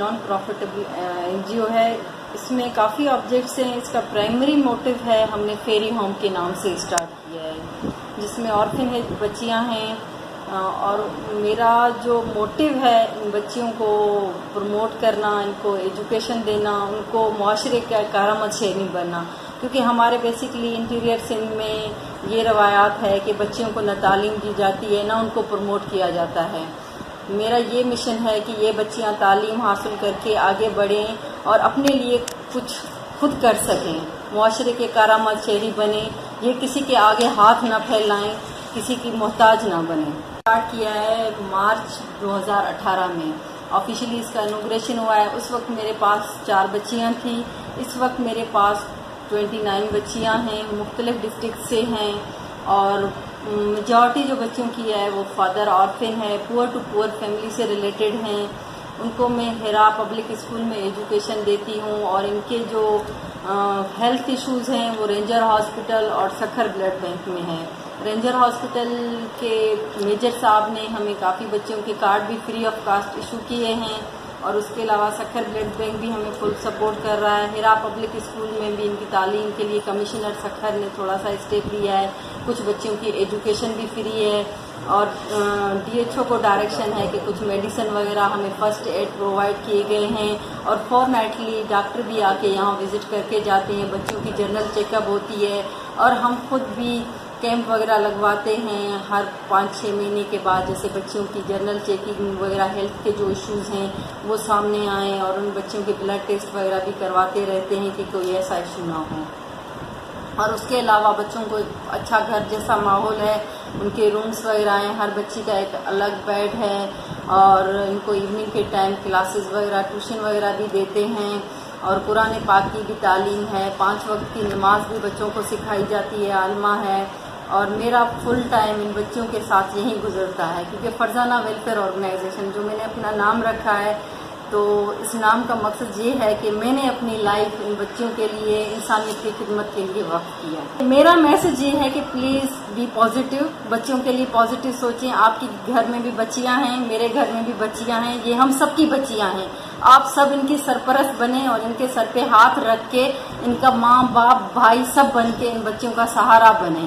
Naan profitable NGO ہے. اس میں کافی objects ہیں. اس کا پرائمری موٹو ہے ہم نے فیری ہوم کے نام سے اسٹارٹ کیا ہے, جس میں آرفن بچیاں ہیں. اور میرا جو موٹو ہے ان بچیوں کو پروموٹ کرنا, ان کو ایجوکیشن دینا, ان کو معاشرے کا کارآمد شہری بننا, کیونکہ ہمارے بیسکلی انٹیریئر سندھ میں یہ روایات ہے کہ بچیوں کو نہ تعلیم دی جاتی ہے نہ ان کو پروموٹ کیا جاتا ہے. میرا یہ مشن ہے کہ یہ بچیاں تعلیم حاصل کر کے آگے بڑھیں اور اپنے لیے کچھ خود کر سکیں, معاشرے کے کارآمد شہری بنیں, یہ کسی کے آگے ہاتھ نہ پھیلائیں, کسی کی محتاج نہ بنیں. اسٹارٹ کیا ہے مارچ 2018 میں, آفیشلی اس کا انوگریشن ہوا ہے. اس وقت میرے پاس 4 بچیاں تھیں. اس وقت میرے پاس 29 بچیاں ہیں, مختلف ڈسٹرکٹ سے ہیں, اور میجورٹی جو بچوں کی ہے وہ فادر آرفن ہے, پور ٹو پور فیملی سے ریلیٹڈ ہیں. ان کو میں ہیرا پبلک اسکول میں ایجوکیشن دیتی ہوں, اور ان کے جو ہیلتھ ایشوز ہیں وہ رینجر ہاسپٹل اور سکھر بلڈ بینک میں ہیں. رینجر ہاسپٹل کے میجر صاحب نے ہمیں کافی بچوں کے کارڈ بھی فری آف کاسٹ ایشو کیے ہیں, اور اس کے علاوہ سکھر بلڈ بینک بھی ہمیں فل سپورٹ کر رہا ہے. ہیرا پبلک اسکول میں بھی ان کی تعلیم کے لیے کمشنر سکھر نے تھوڑا سا اسٹیپ لیا ہے. کچھ بچوں کی ایجوکیشن بھی فری ہے, اور DHO کو ڈائریکشن ہے کہ کچھ میڈیسن وغیرہ ہمیں فرسٹ ایڈ پرووائڈ کیے گئے ہیں, اور فورنائٹلی ڈاکٹر بھی آ کے یہاں وزٹ کر کے جاتے ہیں. بچوں کی جنرل چیک اپ ہوتی ہے, اور ہم خود بھی کیمپ وغیرہ لگواتے ہیں ہر 5-6 مہینے کے بعد, جیسے بچوں کی جنرل چیکنگ وغیرہ, ہیلتھ کے جو ایشوز ہیں وہ سامنے آئیں, اور ان بچوں کے بلڈ ٹیسٹ وغیرہ بھی کرواتے رہتے ہیں کہ کوئی ایسا ایشو نہ ہو. اور اس کے علاوہ بچوں کو اچھا گھر جیسا ماحول ہے, ان کے رومز وغیرہ ہیں, ہر بچی کا ایک الگ بیڈ ہے, اور ان کو ایوننگ کے ٹائم کلاسز وغیرہ ٹیوشن وغیرہ بھی دیتے ہیں, اور قرآن پاک کی بھی تعلیم ہے. 5 وقت کی نماز بھی بچوں کو سکھائی جاتی ہے, عالمہ ہے. اور میرا فل ٹائم ان بچوں کے ساتھ یہیں گزرتا ہے, کیونکہ فرزانہ ویلفیئر آرگنائزیشن جو میں نے اپنا نام رکھا ہے, تو اس نام کا مقصد یہ ہے کہ میں نے اپنی لائف ان بچوں کے لیے انسانیت کی خدمت کے لیے وقف کیا. میرا میسج یہ ہے کہ پلیز بی پازیٹیو, بچوں کے لیے پازیٹیو سوچیں. آپ کے گھر میں بھی بچیاں ہیں, میرے گھر میں بھی بچیاں ہیں, یہ ہم سب کی بچیاں ہیں. آپ سب ان کی سرپرست بنیں, اور ان کے سر پہ ہاتھ رکھ کے ان کا ماں باپ بھائی سب بن کے ان بچوں کا سہارا بنیں.